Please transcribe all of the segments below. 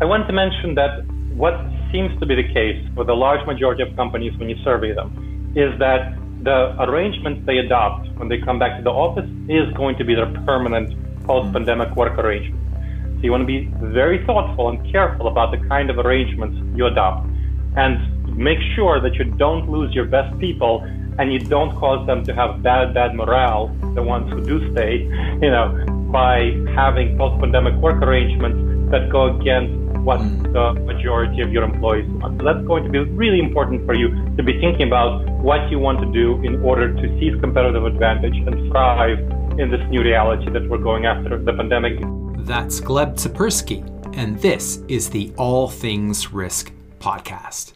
I want to mention that what seems to be the case for the large majority of companies when you survey them is that the arrangements they adopt when they come back to the office is going to be their permanent post-pandemic work arrangement. So you want to be very thoughtful and careful about the kind of arrangements you adopt, and make sure that you don't lose your best people and you don't cause them to have bad morale, the ones who do stay, by having post-pandemic work arrangements that go against what the majority of your employees want. So that's going to be really important for you to be thinking about what you want to do in order to seize competitive advantage and thrive in this new reality that we're going after the pandemic. That's Gleb Tsipursky, and this is the All Things Risk podcast.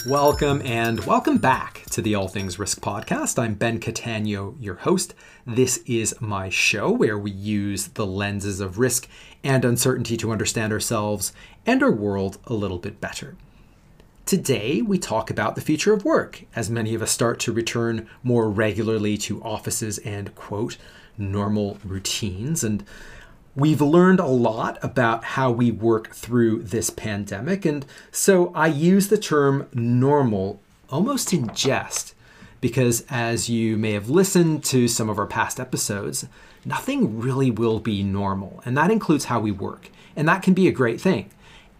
Welcome back to the All Things Risk podcast. I'm Ben Catania, your host. This is my show where we use the lenses of risk and uncertainty to understand ourselves and our world a little bit better. Today, we talk about the future of work as many of us start to return more regularly to offices and, quote, normal routines. And we've learned a lot about how we work through this pandemic, and so I use the term normal almost in jest, because as you may have listened to some of our past episodes, nothing really will be normal, and that includes how we work, and that can be a great thing.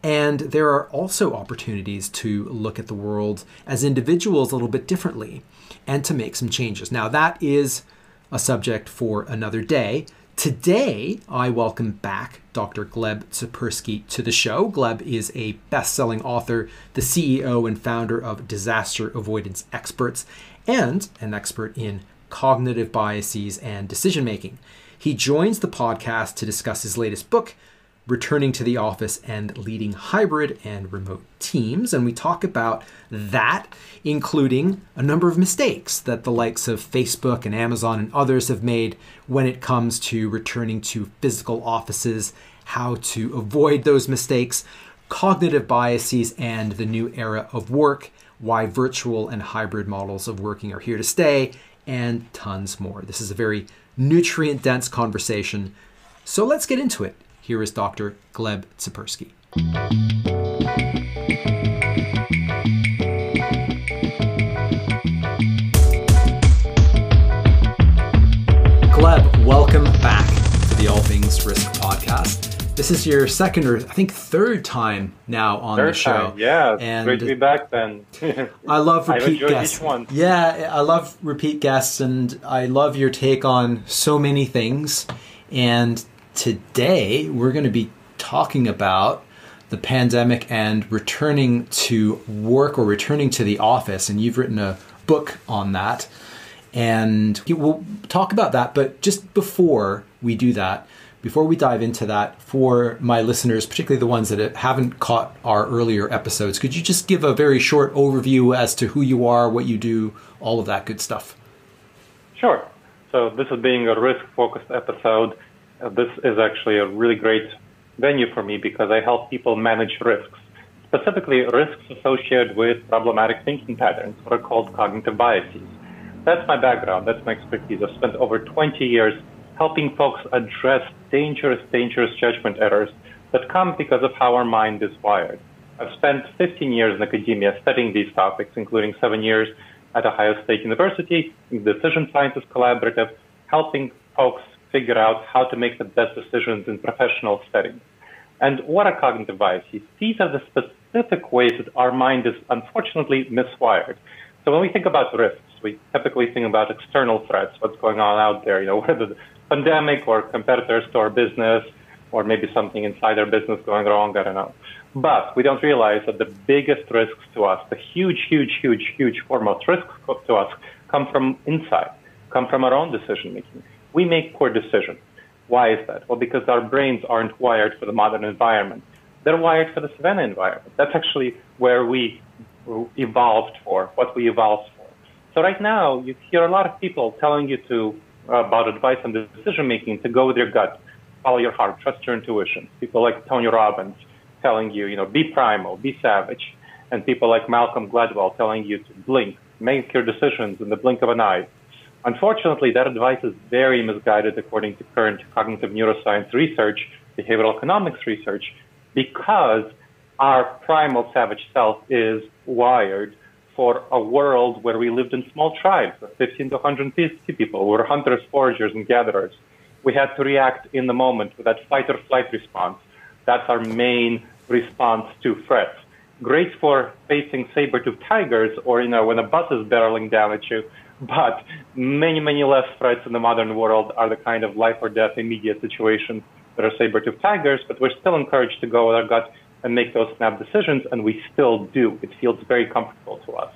And there are also opportunities to look at the world as individuals a little bit differently and to make some changes. Now, that is a subject for another day. Today, I welcome back Dr. Gleb Tsipursky to the show. Gleb is a best-selling author, the CEO and founder of Disaster Avoidance Experts, and an expert in cognitive biases and decision-making. He joins the podcast to discuss his latest book, Returning to the Office and Leading Hybrid and Remote Teams. And we talk about that, including a number of mistakes that the likes of Facebook and Amazon and others have made when it comes to returning to physical offices, how to avoid those mistakes, cognitive biases and the new era of work, why virtual and hybrid models of working are here to stay, and tons more. This is a very nutrient-dense conversation. So let's get into it. Here is Dr. Gleb Tsipursky. Gleb, welcome back to the All Things Risk podcast. This is your second or I think third time now on the show. Yeah, and great to be back, Ben. I love repeat guests. Each one. Yeah, I love repeat guests, and I love your take on so many things. And today we're going to be talking about the pandemic and returning to work or returning to the office. And you've written a book on that. And we'll talk about that. But just before we do that, before we dive into that, for my listeners, particularly the ones that haven't caught our earlier episodes, could you just give a very short overview as to who you are, what you do, all of that good stuff? Sure. So this is being a risk-focused episode. This is actually a really great venue for me because I help people manage risks, specifically risks associated with problematic thinking patterns, what are called cognitive biases. That's my background. That's my expertise. I've spent over 20 years helping folks address dangerous judgment errors that come because of how our mind is wired. I've spent 15 years in academia studying these topics, including 7 years at Ohio State University in the Decision Scientist Collaborative, helping folks figure out how to make the best decisions in professional settings. And what are cognitive biases? These are the specific ways that our mind is unfortunately miswired. So when we think about risks, we typically think about external threats, what's going on out there, whether the pandemic or competitors to our business, or maybe something inside our business going wrong, I don't know. But we don't realize that the biggest risks to us, the huge foremost risks to us, come from inside, come from our own decision making. We make poor decisions. Why is that? Well, because our brains aren't wired for the modern environment. They're wired for the savannah environment. That's actually where we evolved for, what we evolved for. So right now, you hear a lot of people telling you about advice on decision-making, to go with your gut, follow your heart, trust your intuition. People like Tony Robbins telling you, be primal, be savage. And people like Malcolm Gladwell telling you to blink, make your decisions in the blink of an eye. Unfortunately, that advice is very misguided according to current cognitive neuroscience research, behavioral economics research, because our primal savage self is wired for a world where we lived in small tribes of 15 to 150 people. We were hunters, foragers, and gatherers. We had to react in the moment with that fight or flight response. That's our main response to threats. Great for facing saber-toothed tigers or, when a bus is barreling down at you, but many, many less threats in the modern world are the kind of life or death immediate situations that are saber-toothed tigers, but we're still encouraged to go with our gut and make those snap decisions, and we still do. It feels very comfortable to us.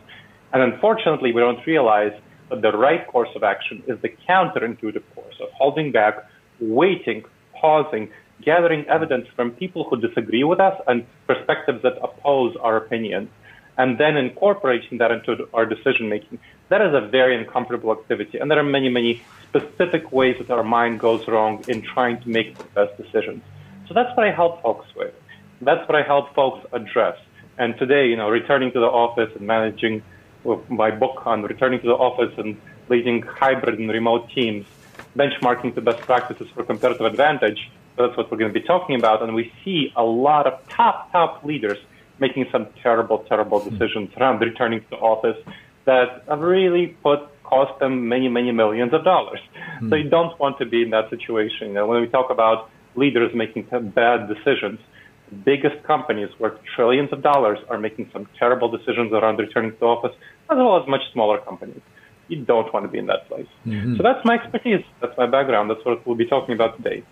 And unfortunately, we don't realize that the right course of action is the counterintuitive course of holding back, waiting, pausing, gathering evidence from people who disagree with us and perspectives that oppose our opinions, and then incorporating that into our decision-making. That is a very uncomfortable activity, and there are many, many specific ways that our mind goes wrong in trying to make the best decisions. So that's what I help folks with. That's what I help folks address. And today, returning to the office and managing my book on returning to the office and leading hybrid and remote teams, benchmarking the best practices for competitive advantage, that's what we're going to be talking about. And we see a lot of top leaders making some terrible decisions around returning to the office that really cost them many, many millions of dollars. So you don't want to be in that situation. When we talk about leaders making bad decisions, the biggest companies worth trillions of dollars are making some terrible decisions around returning to the office, as well as much smaller companies. You don't want to be in that place. So that's my expertise. That's my background. That's what we'll be talking about today.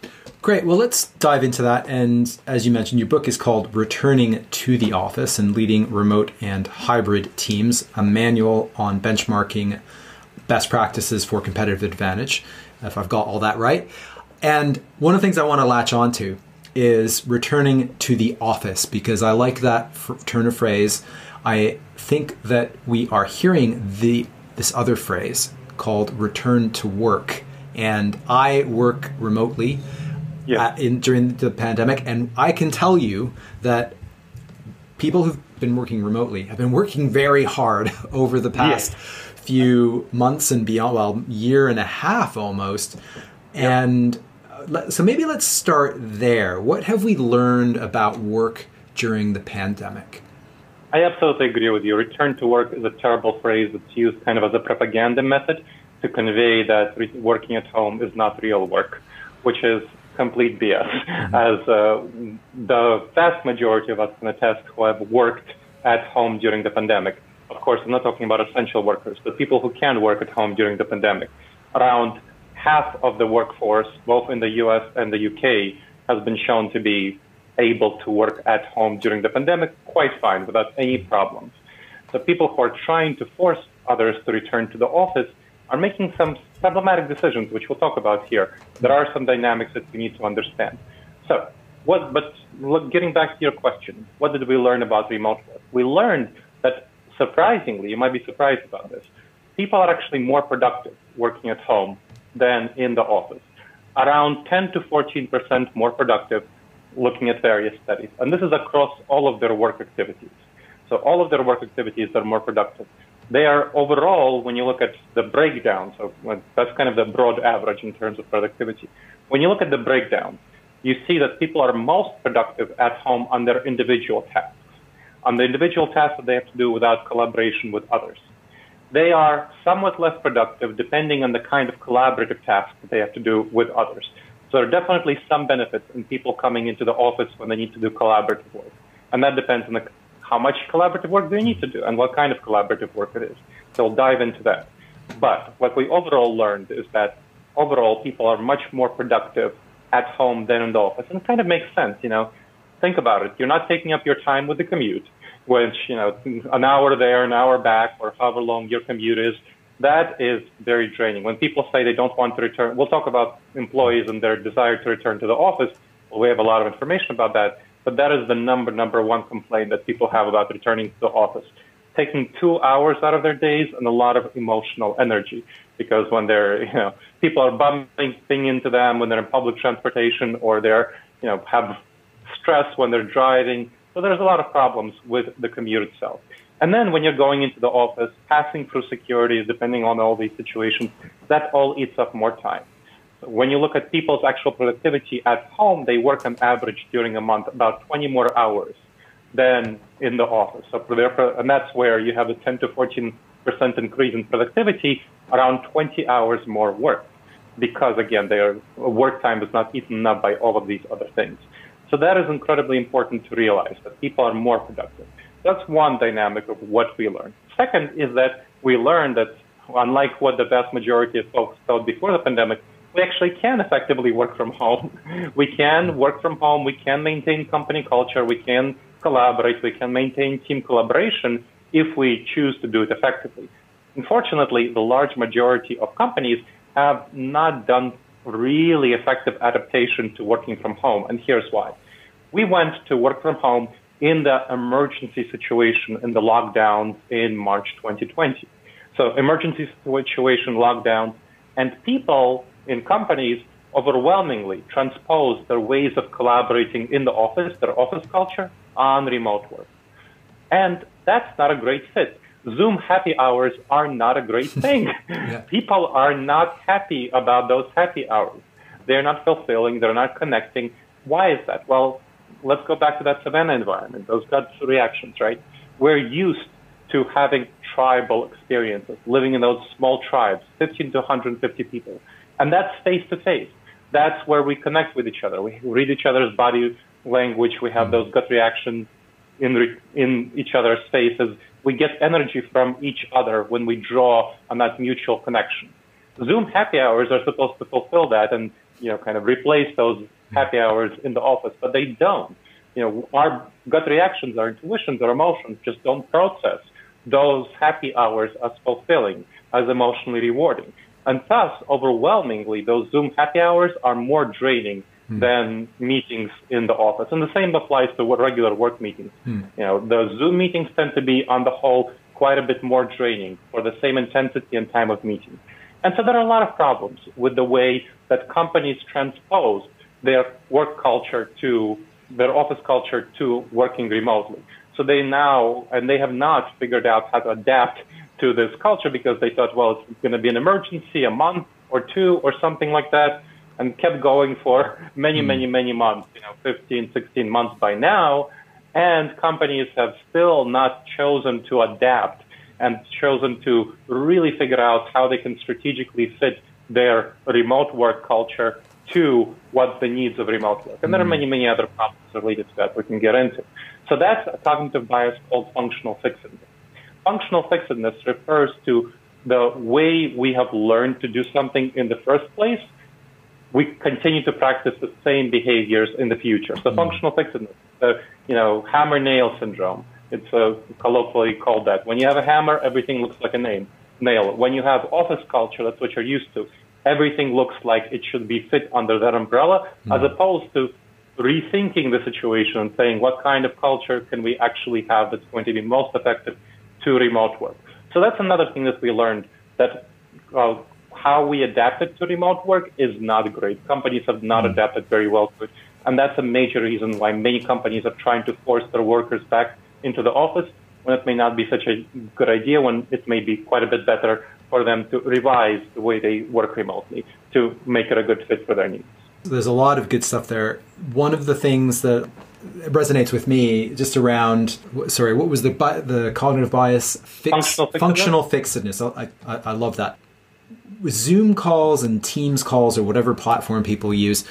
Great. Well, let's dive into that. And as you mentioned, your book is called Returning to the Office and Leading Remote and Hybrid Teams, a manual on benchmarking best practices for competitive advantage, if I've got all that right. And one of the things I want to latch onto is returning to the office, because I like that turn of phrase. I think that we are hearing this other phrase called return to work. And I work remotely during the pandemic, and I can tell you that people who've been working remotely have been working very hard over the past few months and beyond, year and a half almost. And so maybe let's start there. What have we learned about work during the pandemic? I absolutely agree with you. Return to work is a terrible phrase that's used kind of as a propaganda method to convey that working at home is not real work, which is complete BS. As the vast majority of us can attest who have worked at home during the pandemic. Of course, I'm not talking about essential workers, but people who can work at home during the pandemic. Around half of the workforce, both in the US and the UK, has been shown to be able to work at home during the pandemic quite fine, without any problems. So people who are trying to force others to return to the office are making some problematic decisions, which we'll talk about here. There are some dynamics that we need to understand. So, getting back to your question, what did we learn about remote work? We learned that, surprisingly, you might be surprised about this, people are actually more productive working at home than in the office. Around 10 to 14% more productive, looking at various studies. And this is across all of their work activities. So all of their work activities are more productive. They are overall, when you look at the breakdown, so that's kind of the broad average in terms of productivity. When you look at the breakdown, you see that people are most productive at home on their individual tasks, on the individual tasks that they have to do without collaboration with others. They are somewhat less productive depending on the kind of collaborative tasks that they have to do with others. So there are definitely some benefits in people coming into the office when they need to do collaborative work. And that depends on how much collaborative work they need to do and what kind of collaborative work it is. So we'll dive into that. But what we overall learned is that overall people are much more productive at home than in the office. And it kind of makes sense, Think about it. You're not taking up your time with the commute, which, an hour there, an hour back, or however long your commute is. That is very draining. When people say they don't want to return, we'll talk about employees and their desire to return to the office. Well, we have a lot of information about that, but that is the number one complaint that people have about returning to the office. Taking 2 hours out of their days and a lot of emotional energy, because when they're, people are bumping into them when they're in public transportation, or they're, have stress when they're driving. So there's a lot of problems with the commute itself. And then when you're going into the office, passing through security, depending on all these situations, that all eats up more time. So when you look at people's actual productivity at home, they work on average during a month about 20 more hours than in the office. So and that's where you have a 10 to 14% increase in productivity, around 20 hours more work, because again, their work time is not eaten up by all of these other things. So that is incredibly important to realize, that people are more productive. That's one dynamic of what we learned. Second is that we learned that, unlike what the vast majority of folks thought before the pandemic, we actually can effectively work from home. We can work from home. We can maintain company culture. We can collaborate. We can maintain team collaboration if we choose to do it effectively. Unfortunately, the large majority of companies have not done really effective adaptation to working from home. And here's why. We went to work from home in the emergency situation in the lockdowns in March 2020. So emergency situation, lockdowns, and people in companies overwhelmingly transposed their ways of collaborating in the office, their office culture, on remote work. And that's not a great fit. Zoom happy hours are not a great thing. Yeah. People are not happy about those happy hours. They're not fulfilling. They're not connecting. Why is that? Well, let's go back to that Savannah environment, those gut reactions, right? We're used to having tribal experiences, living in those small tribes, 15 to 150 people. And that's face-to-face. That's where we connect with each other. We read each other's body language. We have those gut reactions in each other's faces. We get energy from each other when we draw on that mutual connection. Zoom happy hours are supposed to fulfill that and, kind of replace those happy hours in the office, but they don't. Our gut reactions, our intuitions, our emotions just don't process those happy hours as fulfilling, as emotionally rewarding. And thus, overwhelmingly, those Zoom happy hours are more draining than meetings in the office. And the same applies to regular work meetings. The Zoom meetings tend to be, on the whole, quite a bit more draining for the same intensity and time of meeting. And so there are a lot of problems with the way that companies transpose their work culture to their office culture to working remotely. So they have not figured out how to adapt to this culture because they thought, well, it's going to be an emergency, a month or two or something like that, and kept going for many months, 15, 16 months by now. And companies have still not chosen to adapt and chosen to really figure out how they can strategically fit their remote work culture to what the needs of remote work. And there are many other problems related to that we can get into. So that's a cognitive bias called functional fixedness. Functional fixedness refers to the way we have learned to do something in the first place. We continue to practice the same behaviors in the future. So functional fixedness, hammer-nail syndrome. It's colloquially called that. When you have a hammer, everything looks like a nail. When you have office culture, that's what you're used to. Everything looks like it should be fit under that umbrella, as opposed to rethinking the situation and saying, what kind of culture can we actually have that's going to be most effective to remote work? So that's another thing that we learned, that how we adapted to remote work is not great. Companies have not adapted very well to it. And that's a major reason why many companies are trying to force their workers back into the office, when it may not be such a good idea, when it may be quite a bit better for them to revise the way they work remotely to make it a good fit for their needs. There's a lot of good stuff there. One of the things that resonates with me just around, what was the cognitive bias? Functional fixedness. I love that. With Zoom calls and Teams calls or whatever platform people use,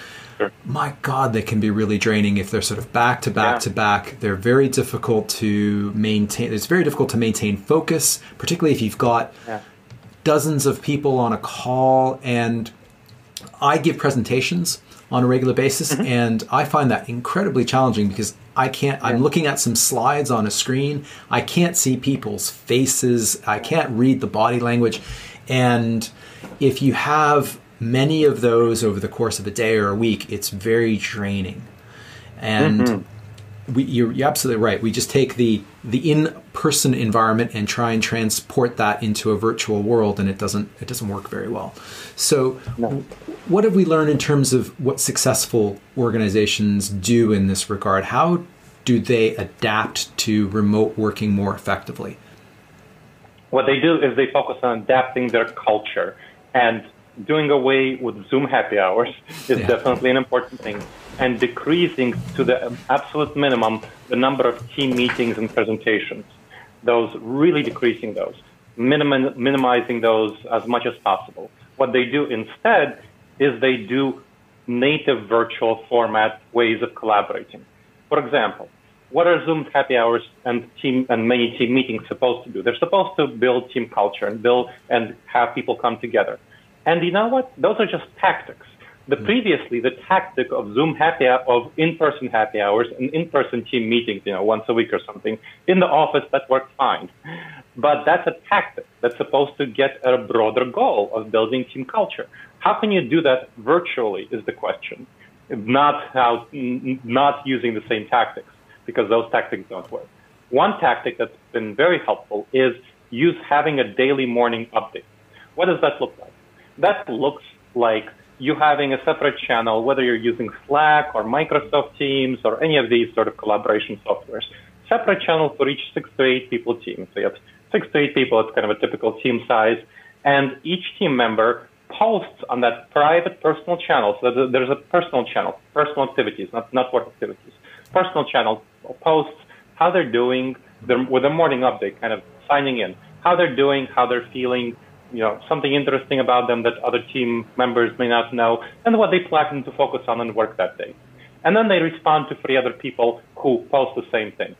my God, they can be really draining if they're sort of back to back to back. They're very difficult to maintain. It's very difficult to maintain focus, particularly if you've got dozens of people on a call. And I give presentations on a regular basis, and I find that incredibly challenging because I'm looking at some slides on a screen. I can't see people's faces. I can't read the body language. And if you have many of those over the course of a day or a week, it's very draining. And you're absolutely right. We just take the in-person environment and try and transport that into a virtual world, and it doesn't work very well. So what have we learned in terms of what successful organizations do in this regard? How do they adapt to remote working more effectively? What they do is they focus on adapting their culture, and doing away with Zoom happy hours is definitely an important thing, and decreasing to the absolute minimum the number of team meetings and presentations. Those really decreasing those, minimizing those as much as possible. What they do instead is they do native virtual format ways of collaborating. For example, what are Zoom happy hours and many team meetings supposed to do? They're supposed to build team culture and have people come together. And you know what? Those are just tactics. Previously, the tactic of of in-person happy hours and in-person team meetings, once a week or something, in the office, that worked fine. But that's a tactic that's supposed to get a broader goal of building team culture. How can you do that virtually is the question, not using the same tactics, because those tactics don't work. One tactic that's been very helpful is having a daily morning update. What does that look like? That looks like you having a separate channel, whether you're using Slack or Microsoft Teams or any of these sort of collaboration softwares. Separate channel for each 6 to 8 people team. So you have 6 to 8 people, it's kind of a typical team size. And each team member posts on that private personal channel. So there's a personal channel, personal activities, not work activities. Personal channel posts how they're doing with a morning update, kind of signing in, how they're doing, how they're feeling, something interesting about them that other team members may not know, and what they plan to focus on and work that day. And then they respond to 3 other people who post the same thing.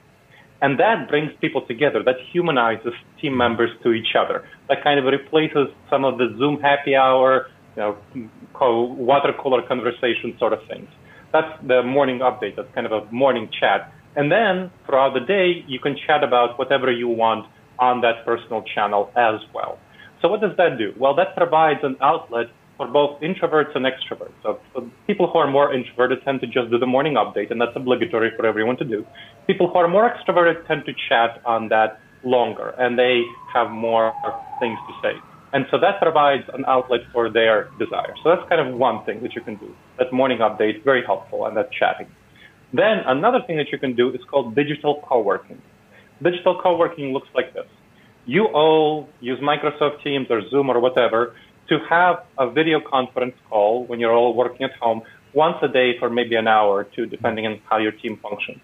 And that brings people together. That humanizes team members to each other. That kind of replaces some of the Zoom happy hour, water cooler conversation sort of things. That's the morning update. That's kind of a morning chat. And then throughout the day, you can chat about whatever you want on that personal channel as well. So what does that do? Well, that provides an outlet for both introverts and extroverts. So people who are more introverted tend to just do the morning update, and that's obligatory for everyone to do. People who are more extroverted tend to chat on that longer, and they have more things to say. And so that provides an outlet for their desire. So that's kind of one thing that you can do. That morning update, very helpful, and that chatting. Then another thing that you can do is called digital co-working. Digital co-working looks like this. You all use Microsoft Teams or Zoom or whatever to have a video conference call when you're all working at home once a day for maybe an hour or two, depending on how your team functions.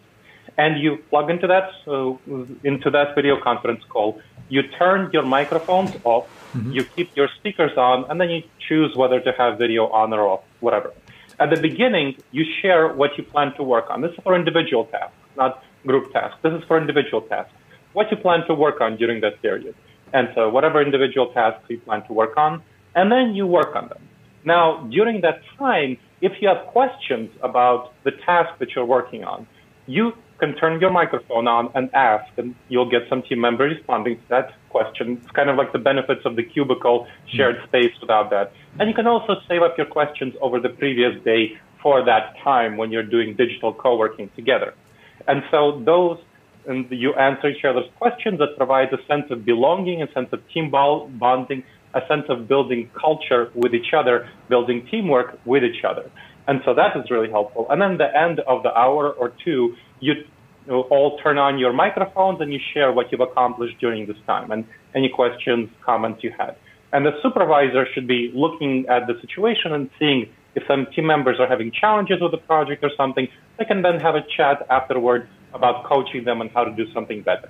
And you plug into that video conference call. You turn your microphones off, you keep your speakers on, and then you choose whether to have video on or off, whatever. At the beginning, you share what you plan to work on. This is for individual tasks, not group tasks. This is for individual tasks. What you plan to work on during that period. And so whatever individual tasks you plan to work on, and then you work on them. Now, during that time, if you have questions about the task that you're working on, you can turn your microphone on and ask, and you'll get some team member responding to that question. It's kind of like the benefits of the cubicle shared space without that. And you can also save up your questions over the previous day for that time when you're doing digital co-working together. And so and you answer each other's questions. That provides a sense of belonging, a sense of team bonding, a sense of building culture with each other, building teamwork with each other. And so that is really helpful. And then at the end of the hour or two, you all turn on your microphones and you share what you've accomplished during this time and any questions, comments you had. And the supervisor should be looking at the situation and seeing if some team members are having challenges with the project or something. They can then have a chat afterward about coaching them and how to do something better.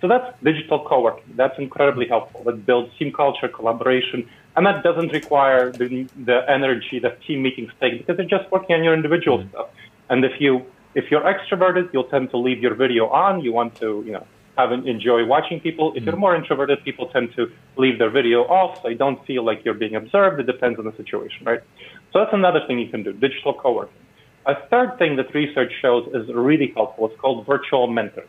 So that's digital co-working. That's incredibly helpful. That builds team culture, collaboration, and that doesn't require the energy that team meetings take because they're just working on your individual stuff. And if you're extroverted, you'll tend to leave your video on. You want to, enjoy watching people. If you're more introverted, people tend to leave their video off, so you don't feel like you're being observed. It depends on the situation, right? So that's another thing you can do, digital co-working. A third thing that research shows is really helpful. It's called virtual mentoring.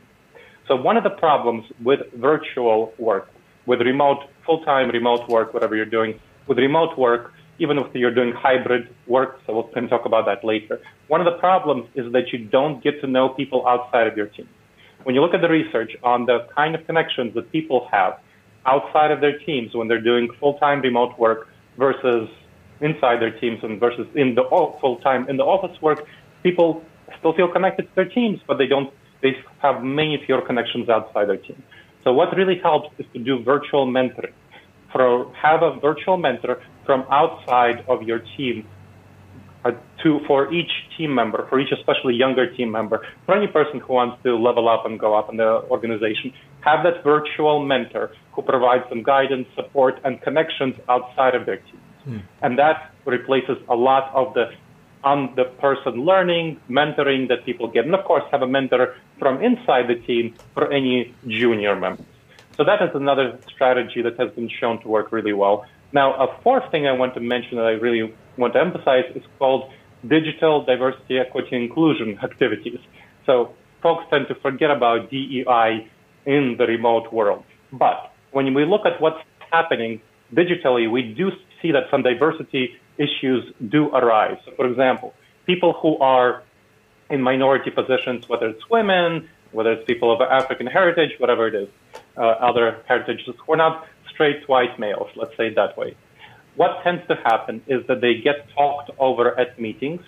So one of the problems with virtual work, with full-time remote work, whatever you're doing, with remote work, even if you're doing hybrid work, so we can talk about that later, one of the problems is that you don't get to know people outside of your team. When you look at the research on the kind of connections that people have outside of their teams when they're doing full-time remote work versus inside their teams and versus in the full-time in the office work, people still feel connected to their teams, but they have many fewer connections outside their team. So what really helps is to do virtual mentoring. Have a virtual mentor from outside of your team for each team member, for each especially younger team member, for any person who wants to level up and go up in the organization, have that virtual mentor who provides some guidance, support, and connections outside of their teams. And that replaces a lot of the on-the-person learning, mentoring that people get. And of course, have a mentor from inside the team for any junior members. So that is another strategy that has been shown to work really well. Now, a fourth thing I want to mention that I really want to emphasize is called digital diversity, equity, inclusion activities. So folks tend to forget about DEI in the remote world. But when we look at what's happening digitally, we do see that some diversity issues do arise. So for example, people who are in minority positions, whether it's women, whether it's people of African heritage, whatever it is, other heritages who are not straight white males, let's say it that way. What tends to happen is that they get talked over at meetings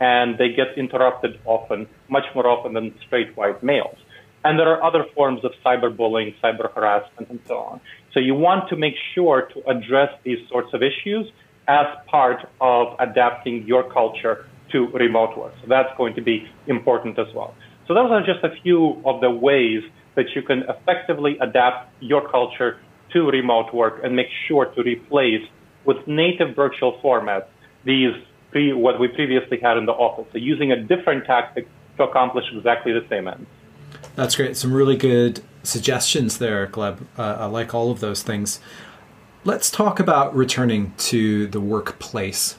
and they get interrupted often, much more often than straight white males. And there are other forms of cyberbullying, cyber harassment, and so on. So you want to make sure to address these sorts of issues as part of adapting your culture to remote work. So that's going to be important as well. So those are just a few of the ways that you can effectively adapt your culture to remote work and make sure to replace with native virtual formats what we previously had in the office. So using a different tactic to accomplish exactly the same end. That's great. Some really good suggestions there, Gleb. I like all of those things. Let's talk about returning to the workplace.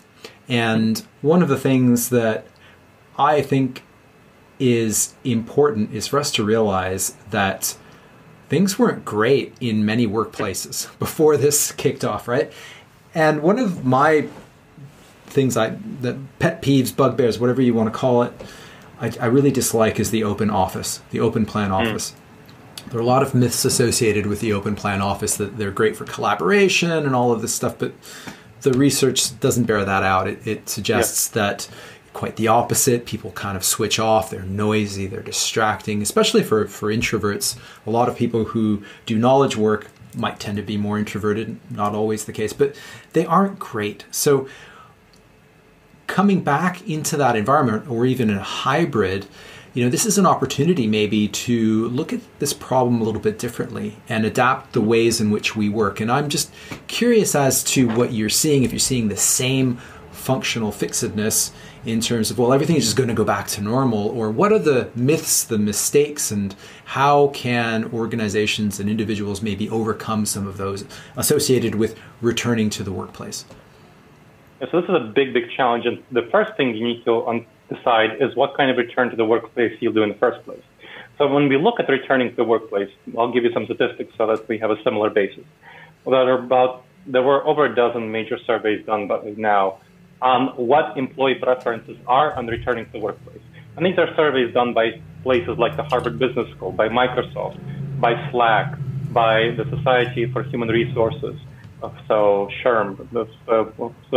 And one of the things that I think is important is for us to realize that things weren't great in many workplaces before this kicked off, right? And one of my things, the pet peeves, bugbears, whatever you want to call it, I really dislike is the open office, the open plan office. There are a lot of myths associated with the open plan office, that they're great for collaboration and all of this stuff, but the research doesn't bear that out. It suggests that quite the opposite. People kind of switch off. They're noisy. They're distracting, especially for introverts. A lot of people who do knowledge work might tend to be more introverted. Not always the case, but they aren't great. So coming back into that environment, or even in a hybrid, this is an opportunity maybe to look at this problem a little bit differently and adapt the ways in which we work. And I'm just curious as to what you're seeing, if you're seeing the same functional fixedness in terms of, well, everything is just going to go back to normal, or what are the myths, the mistakes, and how can organizations and individuals maybe overcome some of those associated with returning to the workplace? So this is a big, big challenge. And the first thing you need to decide is what kind of return to the workplace you'll do in the first place. So when we look at returning to the workplace, I'll give you some statistics so that we have a similar basis. There were over a dozen major surveys done by now on what employee preferences are on returning to the workplace. And these are surveys done by places like the Harvard Business School, by Microsoft, by Slack, by the Society for Human Resources, so SHRM, the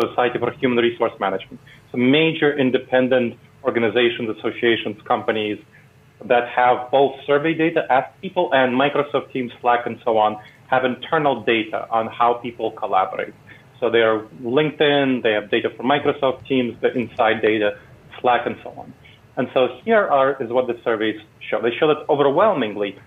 Society for Human Resource Management. So major independent organizations, associations, companies that have both survey data, ask people, and Microsoft Teams, Slack, and so on, have internal data on how people collaborate. So they are LinkedIn, they have data from Microsoft Teams, the inside data, Slack, and so on. And so here is what the surveys show. They show that overwhelmingly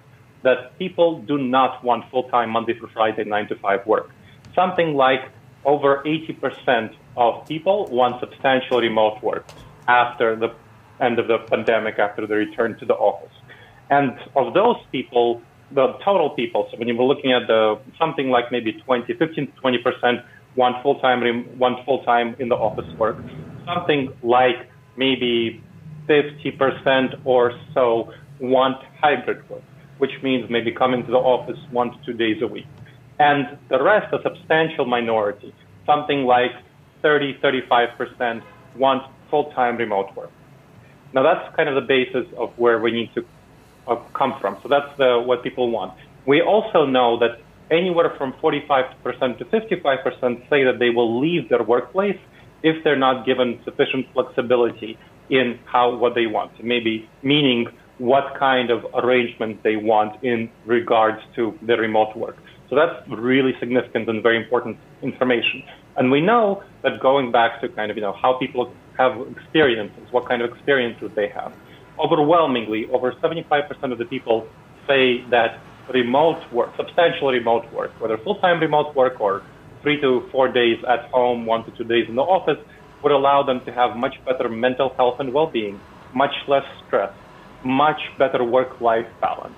that people do not want full-time Monday through Friday, 9-to-5 work. Something like over 80% of people want substantial remote work after the end of the pandemic, after the return to the office. And of those people, the total people, so when you were looking at something like maybe 15 to 20% want full-time in the office work. Something like maybe 50% or so want hybrid work, which means maybe coming to the office 1 to 2 days a week. And the rest, a substantial minority, something like 35% want full-time remote work. Now that's kind of the basis of where we need to come from. So that's what people want. We also know that anywhere from 45% to 55% say that they will leave their workplace if they're not given sufficient flexibility in what they want. Maybe meaning what kind of arrangement they want in regards to the remote work. So that's really significant and very important information. And we know that going back to kind of, how people have experiences, what kind of experiences they have, overwhelmingly, over 75% of the people say that remote work, substantial remote work, whether full-time remote work or 3 to 4 days at home, 1 to 2 days in the office, would allow them to have much better mental health and well-being, much less stress, much better work-life balance.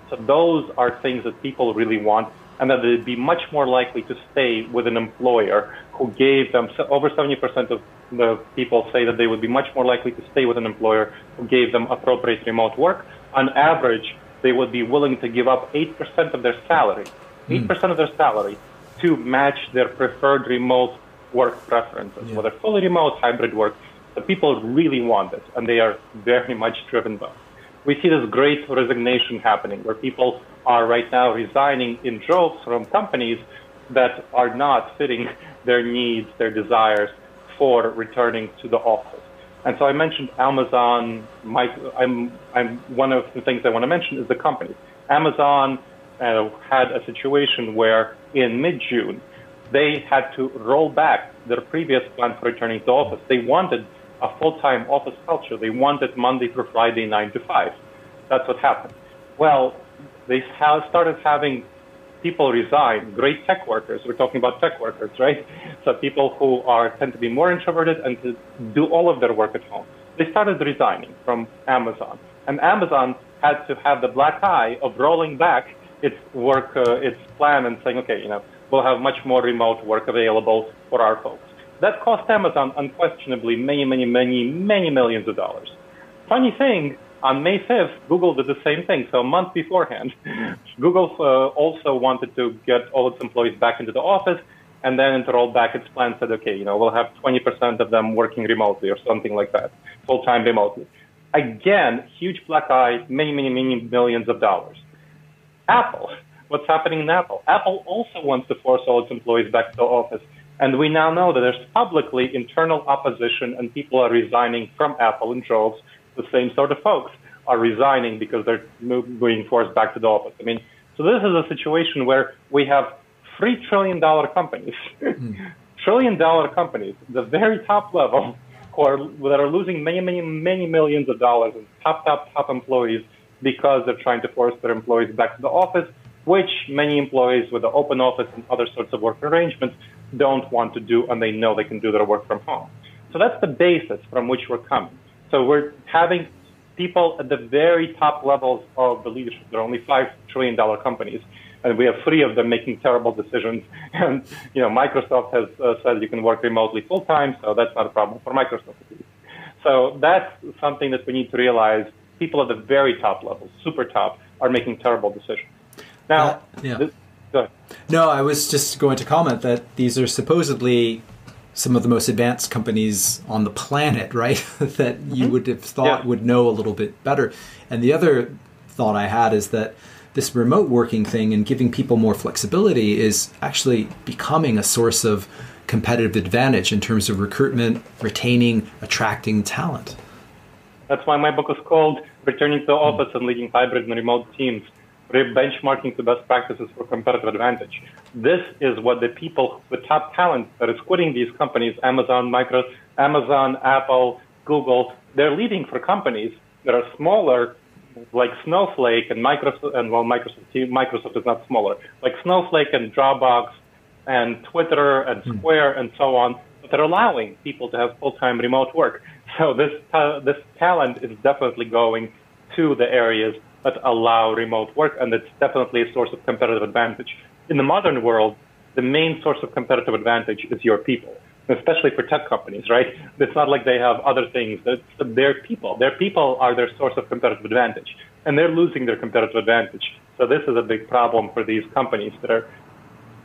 So those are things that people really want, and that they'd be much more likely to stay with an employer who gave them, over 70% of the people say that they would be much more likely to stay with an employer who gave them appropriate remote work. On average, they would be willing to give up 8% of their salary, 8% of their salary to match their preferred remote work preferences, whether fully remote, hybrid work. The people really want this, and they are very much driven by it. We see this great resignation happening where people are right now resigning in droves from companies that are not fitting their needs, their desires for returning to the office. And so I mentioned Amazon. One of the things I want to mention is the company. Amazon had a situation where in mid-June, they had to roll back their previous plan for returning to the office. They wanted a full-time office culture. They wanted Monday through Friday, 9 to 5. That's what happened. Well, they started having people resign, great tech workers. We're talking about tech workers, right? So people who tend to be more introverted and to do all of their work at home. They started resigning from Amazon. And Amazon had to have the black eye of rolling back its work, its plan and saying, okay, we'll have much more remote work available for our folks. That cost Amazon unquestionably many millions of dollars. Funny thing, on May 5th, Google did the same thing. So a month beforehand, Google also wanted to get all its employees back into the office, and then to roll back its plan, said, okay, we'll have 20% of them working remotely or something like that, full-time remotely. Again, huge black eye, many millions of dollars. Apple, what's happening in Apple? Apple also wants to force all its employees back to the office. And we now know that there's publicly internal opposition and people are resigning from Apple in droves. The same sort of folks are resigning because they're being forced back to the office. So this is a situation where we have $3 trillion companies, trillion-dollar companies, the very top level, that are losing many millions of dollars in top employees because they're trying to force their employees back to the office, which many employees with the open office and other sorts of work arrangements don't want to do, and they know they can do their work from home. So that's the basis from which we're coming. So we're having people at the very top levels of the leadership. There are only $5 trillion companies, and we have 3 of them making terrible decisions. And Microsoft has said you can work remotely full time, so that's not a problem for Microsoft. So that's something that we need to realize. People at the very top levels, super top, are making terrible decisions. Now, go ahead. No, I was just going to comment that these are supposedly some of the most advanced companies on the planet, right? that you would have thought would know a little bit better. And the other thought I had is that this remote working thing and giving people more flexibility is actually becoming a source of competitive advantage in terms of recruitment, retaining, attracting talent. That's why my book is called Returning to the Office and Leading Hybrid and Remote Teams, benchmarking the best practices for competitive advantage. This is what the people, the top talent that is quitting these companies, Amazon, Apple, Google, they're leading for companies that are smaller, like Snowflake and Microsoft, and Microsoft is not smaller, like Snowflake and Dropbox and Twitter and Square and so on, that are allowing people to have full-time remote work. So this talent is definitely going to the areas that allow remote work, and it's definitely a source of competitive advantage. In the modern world, the main source of competitive advantage is your people, especially for tech companies, right? It's not like they have other things. It's their people. Their people are their source of competitive advantage, and they're losing their competitive advantage. So this is a big problem for these companies that are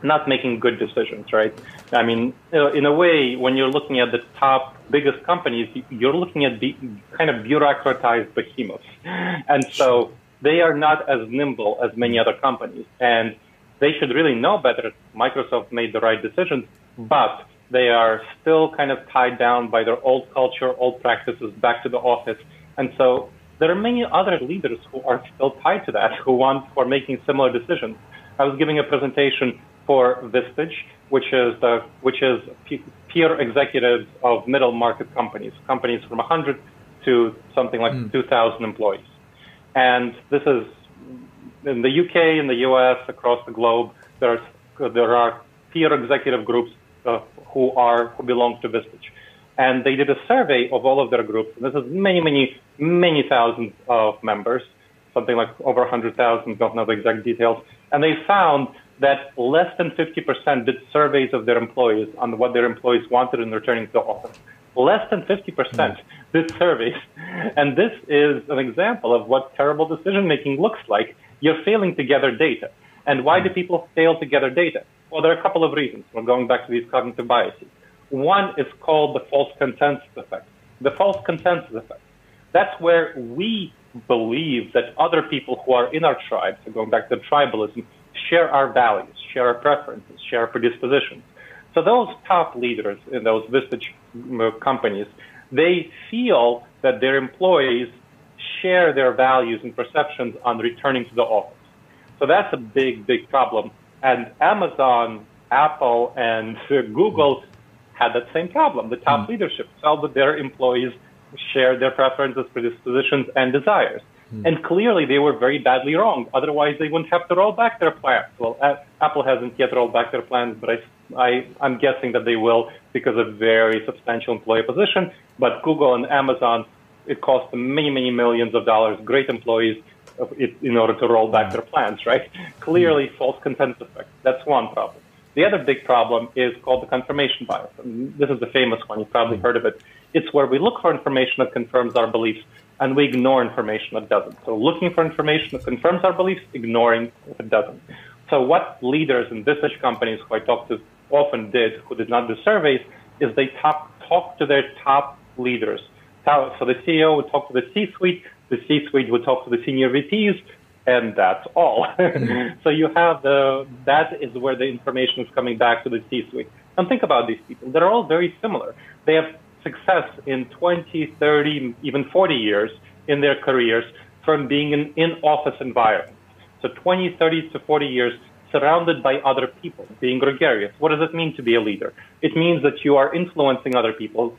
not making good decisions, right? In a way, when you're looking at the top biggest companies, you're looking at the kind of bureaucratized behemoths. And so they are not as nimble as many other companies. And they should really know better. Microsoft made the right decisions, but they are still kind of tied down by their old culture, old practices, back to the office. And so there are many other leaders who are still tied to that, who are making similar decisions. I was giving a presentation for Vistage, which is peer executives of middle market companies from 100 to something like 2,000 employees. And this is in the UK, in the US, across the globe. There are peer executive groups who belong to Vistage. And they did a survey of all of their groups. And this is many thousands of members, something like over 100,000, don't know the exact details. And they found that less than 50% did surveys of their employees on what their employees wanted in returning to the office. Less than 50% did surveys. And this is an example of what terrible decision-making looks like. You're failing to gather data. And why do people fail to gather data? Well, there are a couple of reasons. We're going back to these cognitive biases. One is called the false consensus effect. The false consensus effect. That's where we believe that other people who are in our tribe, so going back to tribalism, share our values, share our preferences, share our predispositions. So those top leaders in those Vistage companies, they feel that their employees share their values and perceptions on returning to the office. So that's a big problem. And Amazon, Apple, and Google had that same problem. The top leadership felt that their employees shared their preferences, predispositions, and desires. And clearly they were very badly wrong. Otherwise, they wouldn't have to roll back their plans. Well, Apple hasn't yet rolled back their plans, but I'm guessing that they will because of very substantial employee position. But Google and Amazon, it cost them many millions of dollars, great employees, in order to roll back their plans, right? Clearly, false consensus effect. That's one problem. The other big problem is called the confirmation bias. And this is the famous one. You've probably heard of it. It's where we look for information that confirms our beliefs, and we ignore information that doesn't. So looking for information that confirms our beliefs, ignoring if it doesn't. So what leaders in Vistage companies who I talked to often did, who did not do surveys, is they talk to their top leaders. So the CEO would talk to the C-suite, the C-suite would talk to the senior VPs, and that's all. So you have that is where the information is coming back to the C-suite. And think about these people. They're all very similar. They have success in 20, 30, even 40 years in their careers from being in in-office environments. So 20, 30 to 40 years surrounded by other people, being gregarious. What does it mean to be a leader? It means that you are influencing other people.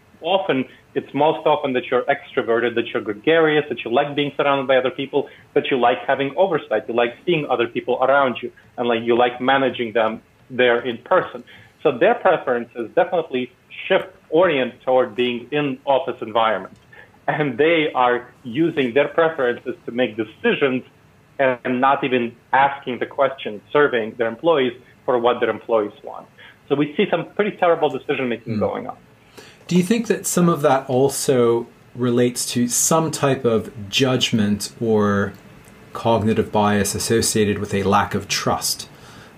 It's most often that you're extroverted, that you're gregarious, that you like being surrounded by other people, that you like having oversight, you like seeing other people around you, and you like managing them there in person. So their preferences definitely orient toward being in office environments. And they are using their preferences to make decisions and not even asking the question, surveying their employees for what their employees want. So we see some pretty terrible decision-making going on. Do you think that some of that also relates to some type of judgment or cognitive bias associated with a lack of trust?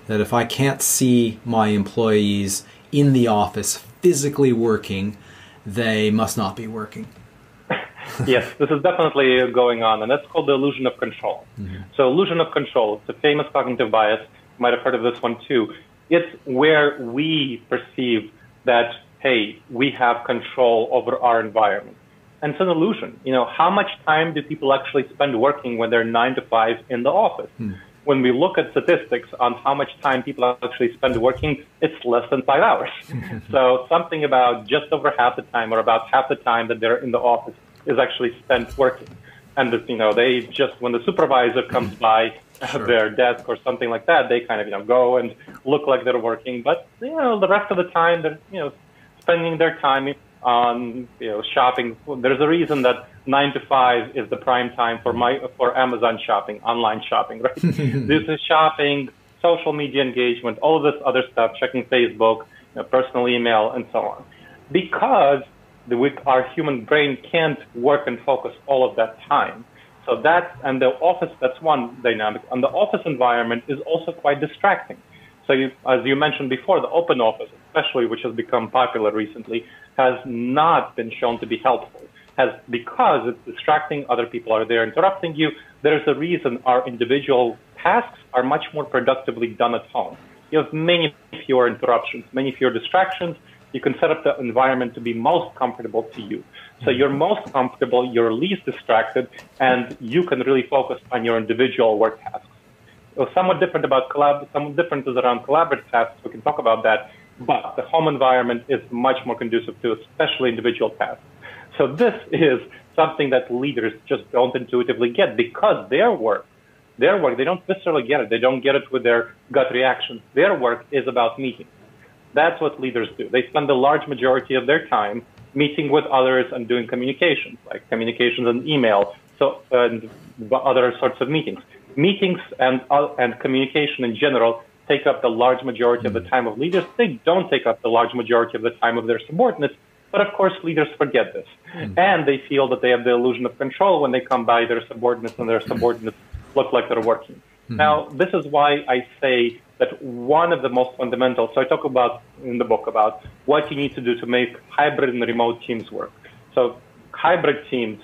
That if I can't see my employees in the office physically working, they must not be working? Yes, this is definitely going on, and that's called the illusion of control. So illusion of control, it's a famous cognitive bias. You might have heard of this one too. It's where we perceive that, hey, we have control over our environment. And it's an illusion. How much time do people actually spend working when they're 9 to 5 in the office? When we look at statistics on how much time people actually spend working, it's less than 5 hours. So something about just over half the time or about half the time that they're in the office is actually spent working. And, they just, when the supervisor comes by their desk or something like that, they kind of, go and look like they're working. But, the rest of the time, they're, spending their time on, shopping. There's a reason that 9 to 5 is the prime time for Amazon shopping, online shopping, right? This is shopping, social media engagement, all of this other stuff, checking Facebook, personal email, and so on. Because our human brain can't work and focus all of that time. So and the office, that's one dynamic. And the office environment is also quite distracting. So as you mentioned before, the open office, especially, which has become popular recently, has not been shown to be helpful. Because it's distracting, other people are there interrupting you. There's a reason our individual tasks are much more productively done at home. You have many fewer interruptions, many fewer distractions, You can set up the environment to be most comfortable to you. So you're most comfortable, you're least distracted, and you can really focus on your individual work tasks. Somewhat different is around collaborative tasks. We can talk about that, but the home environment is much more conducive to especially individual tasks. So this is something that leaders just don't intuitively get because their work, they don't necessarily get it. They don't get it with their gut reactions. Their work is about meetings. That's what leaders do. They spend the large majority of their time meeting with others and doing communications, like communications and email, and other sorts of meetings. Meetings and communication in general take up the large majority of the time of leaders. They don't take up the large majority of the time of their subordinates. But of course, leaders forget this. And they feel that they have the illusion of control when they come by their subordinates and their subordinates look like they're working. Now, this is why I say that one of the most fundamental, so I talk about in the book about what you need to do to make hybrid and remote teams work. So hybrid teams,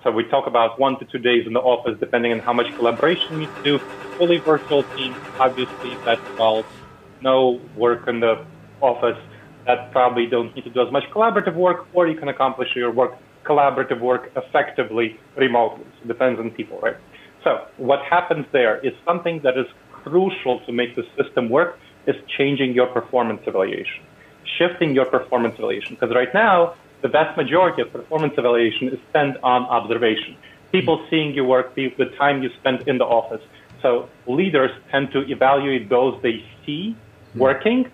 so we talk about 1 to 2 days in the office, depending on how much collaboration you need to do. Fully virtual teams, obviously, that involves no work in the office, that probably don't need to do as much collaborative work, or you can accomplish your collaborative work effectively remotely. So it depends on people, right? So what happens there is something that is crucial to make the system work is changing your performance evaluation, shifting your performance evaluation. Because right now, the vast majority of performance evaluation is spent on observation. People seeing your work, the time you spend in the office. So leaders tend to evaluate those they see working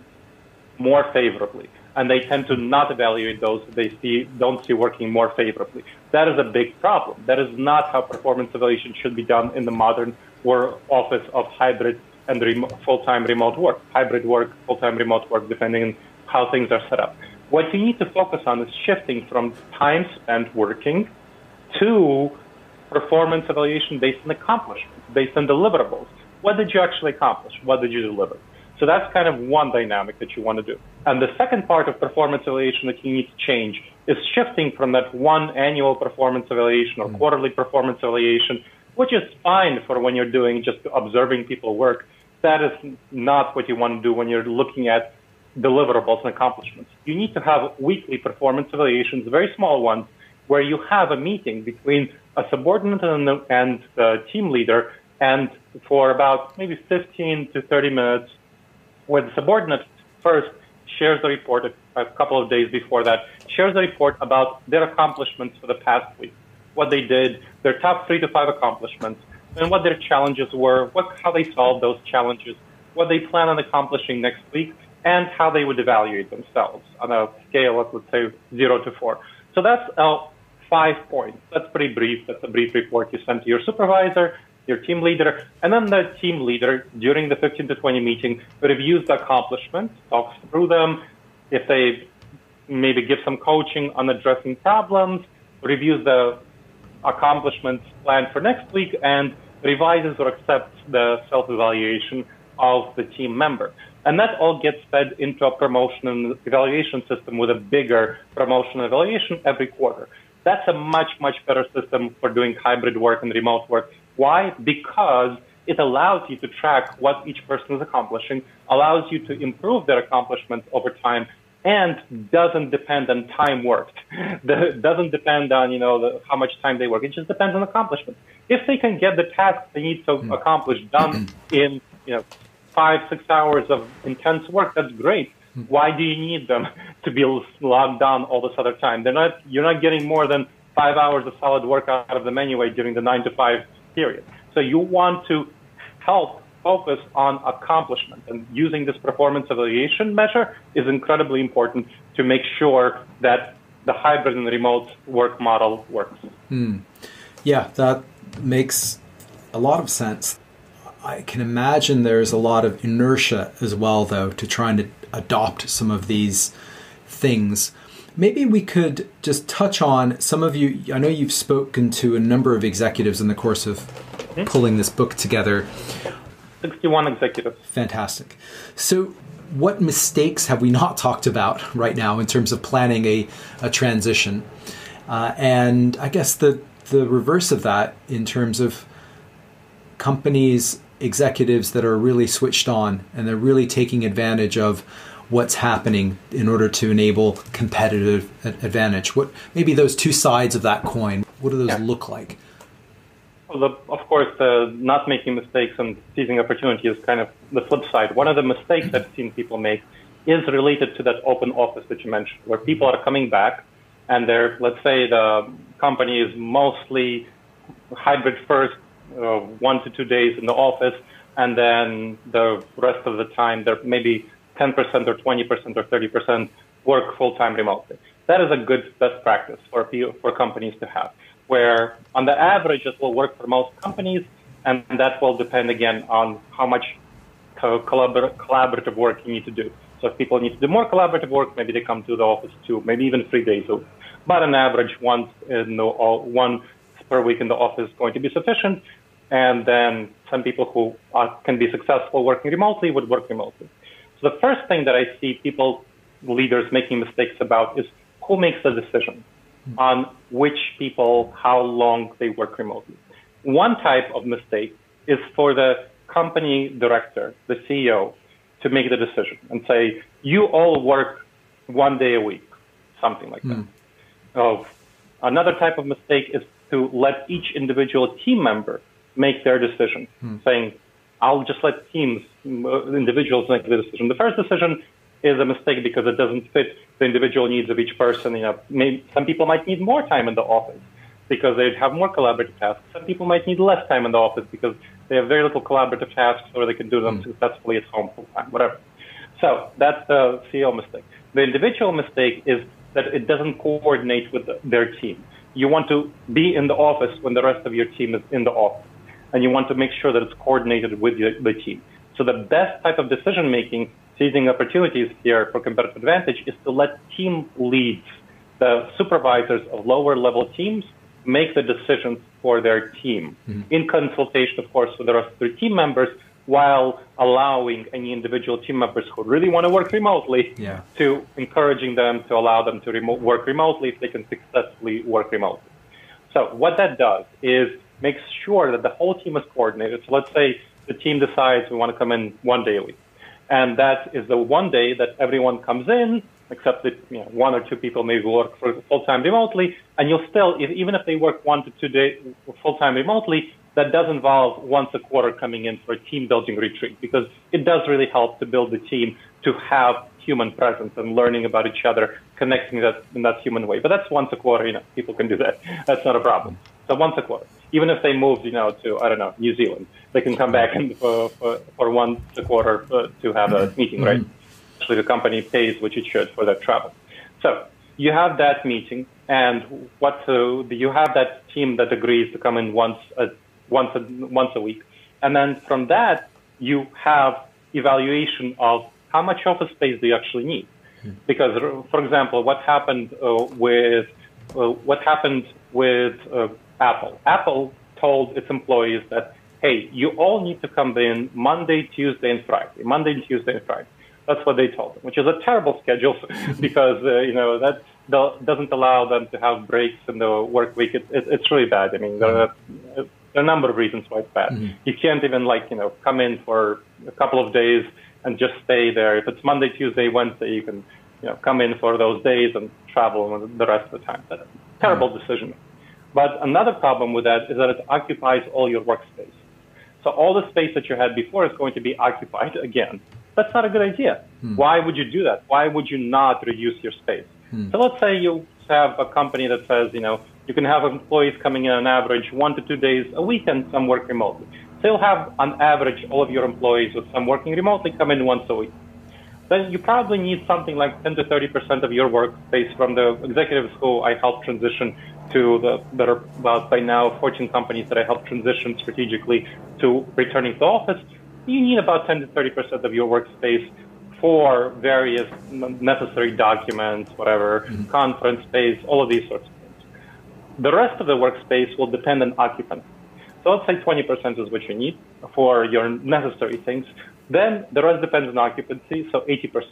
more favorably. And they tend to not evaluate those they don't see working more favorably. That is a big problem. That is not how performance evaluation should be done in the modern office of hybrid and full-time remote work. Hybrid work, full-time remote work, depending on how things are set up. What you need to focus on is shifting from time spent working to performance evaluation based on accomplishments, based on deliverables. What did you actually accomplish? What did you deliver? So that's kind of one dynamic that you want to do. And the second part of performance evaluation that you need to change is shifting from that one annual performance evaluation or quarterly performance evaluation, which is fine for when you're doing just observing people work. That is not what you want to do when you're looking at deliverables and accomplishments. You need to have weekly performance evaluations, very small ones, where you have a meeting between a subordinate and the team leader, and for about maybe 15 to 30 minutes, where the subordinate first shares the report a couple of days before that, shares the report about their accomplishments for the past week, what they did, their top 3 to 5 accomplishments, and what their challenges were, how they solved those challenges, what they plan on accomplishing next week, and how they would evaluate themselves on a scale of, let's say, 0 to 4. So that's 5 points. That's pretty brief. That's a brief report you send to your supervisor, your team leader, and then the team leader, during the 15 to 20 meeting, reviews the accomplishments, talks through them. If they maybe give some coaching on addressing problems, reviews the accomplishments planned for next week, and revises or accepts the self-evaluation of the team member. And that all gets fed into a promotion and evaluation system with a bigger promotion and evaluation every quarter. That's a much, much better system for doing hybrid work and remote work. Why? Because it allows you to track what each person is accomplishing, allows you to improve their accomplishments over time, and doesn't depend on time worked. Doesn't depend on, how much time they work. It just depends on accomplishments. If they can get the tasks they need to accomplish done in, 5-6 hours of intense work, that's great. Why do you need them to be logged down all this other time? You're not getting more than 5 hours of solid work out of them anyway during the 9 to 5 period. So you want to help focus on accomplishment, and using this performance evaluation measure is incredibly important to make sure that the hybrid and remote work model works. Yeah, that makes a lot of sense. I can imagine there's a lot of inertia as well, though, to trying to adopt some of these things. Maybe we could just touch on some of you. I know you've spoken to a number of executives in the course of pulling this book together. 61 executives. Fantastic. So what mistakes have we not talked about right now in terms of planning a transition? And I guess the reverse of that in terms of companies, executives that are really switched on and they're really taking advantage of what's happening in order to enable competitive advantage? What maybe those two sides of that coin, what do those look like? Well, of course, not making mistakes and seizing opportunity is kind of the flip side. One of the mistakes I've seen people make is related to that open office that you mentioned, where people are coming back and they're, let's say the company is mostly hybrid first, 1 to 2 days in the office, and then the rest of the time they're maybe 10% or 20% or 30% work full-time remotely. That is a good best practice for companies to have, where on the average it will work for most companies, and that will depend again on how much collaborative work you need to do. So if people need to do more collaborative work, maybe they come to the office 2, maybe even 3 days a week. But on average, once per week in the office is going to be sufficient. And then some people who can be successful working remotely would work remotely. So the first thing that I see leaders making mistakes about is who makes the decision on which people, how long they work remotely. One type of mistake is for the company director, the CEO, to make the decision and say, you all work 1 day a week, something like that. Another type of mistake is to let each individual team member make their decision, saying, I'll just let individuals make the decision. The first decision is a mistake because it doesn't fit the individual needs of each person. Maybe some people might need more time in the office because they have more collaborative tasks. Some people might need less time in the office because they have very little collaborative tasks or they can do them successfully at home full time, whatever. So that's the CEO mistake. The individual mistake is that it doesn't coordinate with their team. You want to be in the office when the rest of your team is in the office, and you want to make sure that it's coordinated with the team. So the best type of decision-making, seizing opportunities here for competitive advantage, is to let team leads, the supervisors of lower-level teams, make the decisions for their team, in consultation, of course, with the rest of their team members, while allowing any individual team members who really want to work remotely to encouraging them to allow them to work remotely if they can successfully work remotely. So what that does is makes sure that the whole team is coordinated. So let's say the team decides we want to come in 1 day a week. And that is the 1 day that everyone comes in, except that 1 or 2 people maybe work for full-time remotely. And you'll still, even if they work 1 to 2 days full-time remotely, that does involve once a quarter coming in for a team building retreat, because it does really help to build the team to have human presence and learning about each other, connecting that in that human way. But that's once a quarter, people can do that. That's not a problem. So once a quarter. Even if they move, to, I don't know, New Zealand, they can come back for once a quarter to have a meeting, right? Actually, the company pays, which it should, for that travel. So you have that meeting, and you have that team that agrees to come in once a week. And then from that, you have evaluation of how much office space do you actually need. Because, for example, what happened with Apple. Apple told its employees that, hey, you all need to come in Monday, Tuesday, and Friday. Monday, Tuesday, and Friday. That's what they told them, which is a terrible schedule because, that doesn't allow them to have breaks in the work week. It's really bad. I mean, there are a number of reasons why it's bad. You can't even come in for a couple of days and just stay there. If it's Monday, Tuesday, Wednesday, you can, come in for those days and travel the rest of the time. That's a terrible decision. But another problem with that is that it occupies all your workspace. So all the space that you had before is going to be occupied again. That's not a good idea. Why would you do that? Why would you not reduce your space? So let's say you have a company that says, you can have employees coming in on average 1 to 2 days a week and some work remotely. So you'll have on average all of your employees with some working remotely come in once a week. Then you probably need something like 10 to 30% of your workspace. From the executives who I helped transition to that are about by now 14 companies that I helped transition strategically to returning to office. You need about 10 to 30% of your workspace for various necessary documents, whatever, conference space, all of these sorts of things. The rest of the workspace will depend on occupancy. So let's say 20% is what you need for your necessary things. Then the rest depends on occupancy, so 80%.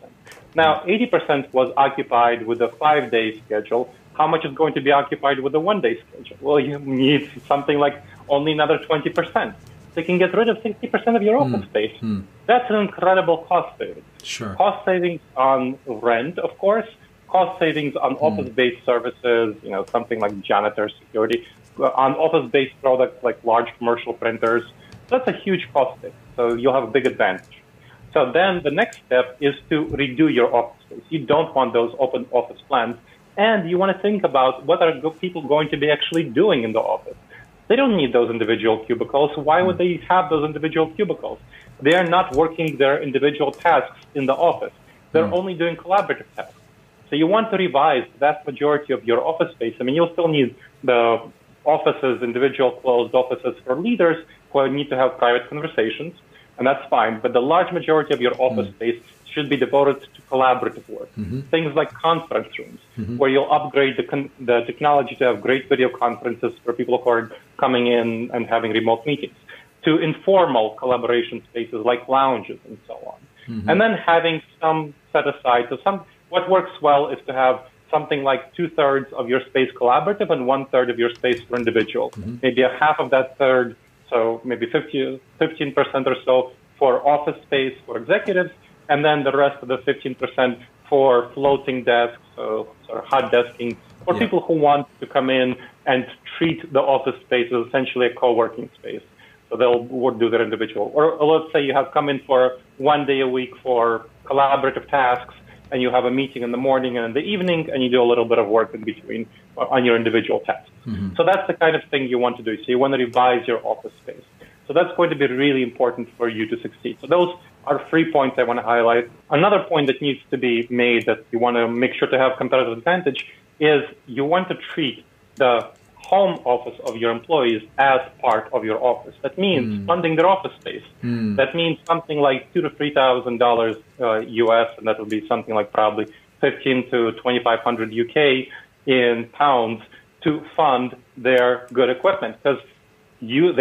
Now, 80% was occupied with a 5-day schedule. How much is going to be occupied with a 1-day schedule? Well, you need something like only another 20%. So you can get rid of 60% of your office space. That's an incredible cost savings. Sure. Cost savings on rent, of course. Cost savings on office-based services, something like janitor security, on office-based products like large commercial printers. That's a huge cost savings. So you'll have a big advantage. So then the next step is to redo your office space. You don't want those open office plans. And you want to think about what are people going to be actually doing in the office. They don't need those individual cubicles. Why would they have those individual cubicles? They are not working their individual tasks in the office. They're only doing collaborative tasks. So you want to revise the vast majority of your office space. I mean, you'll still need the offices, individual closed offices for leaders who need to have private conversations, and that's fine. But the large majority of your office space should be devoted to collaborative work. Things like conference rooms, where you'll upgrade the technology to have great video conferences for people who are coming in and having remote meetings, to informal collaboration spaces like lounges and so on. And then having some set aside. So what works well is to have something like 2/3 of your space collaborative and 1/3 of your space for individual. Maybe a half of that third, so maybe 15% or so for office space for executives, and then the rest of the 15% for floating desks, so sort of hot desking, for people who want to come in and treat the office space as essentially a co-working space. So they'll do their individual. Or let's say you have come in for 1 day a week for collaborative tasks, and you have a meeting in the morning and in the evening, and you do a little bit of work in between on your individual tasks. So that's the kind of thing you want to do. So you want to revise your office space. So that's going to be really important for you to succeed. So those are 3 points I want to highlight. Another point that needs to be made that you want to make sure to have competitive advantage is you want to treat the home office of your employees as part of your office. That means funding their office space. That means something like $2,000 to $3,000 US, and that would be something like probably 1,500 to 2,500 UK in pounds to fund their good equipment, because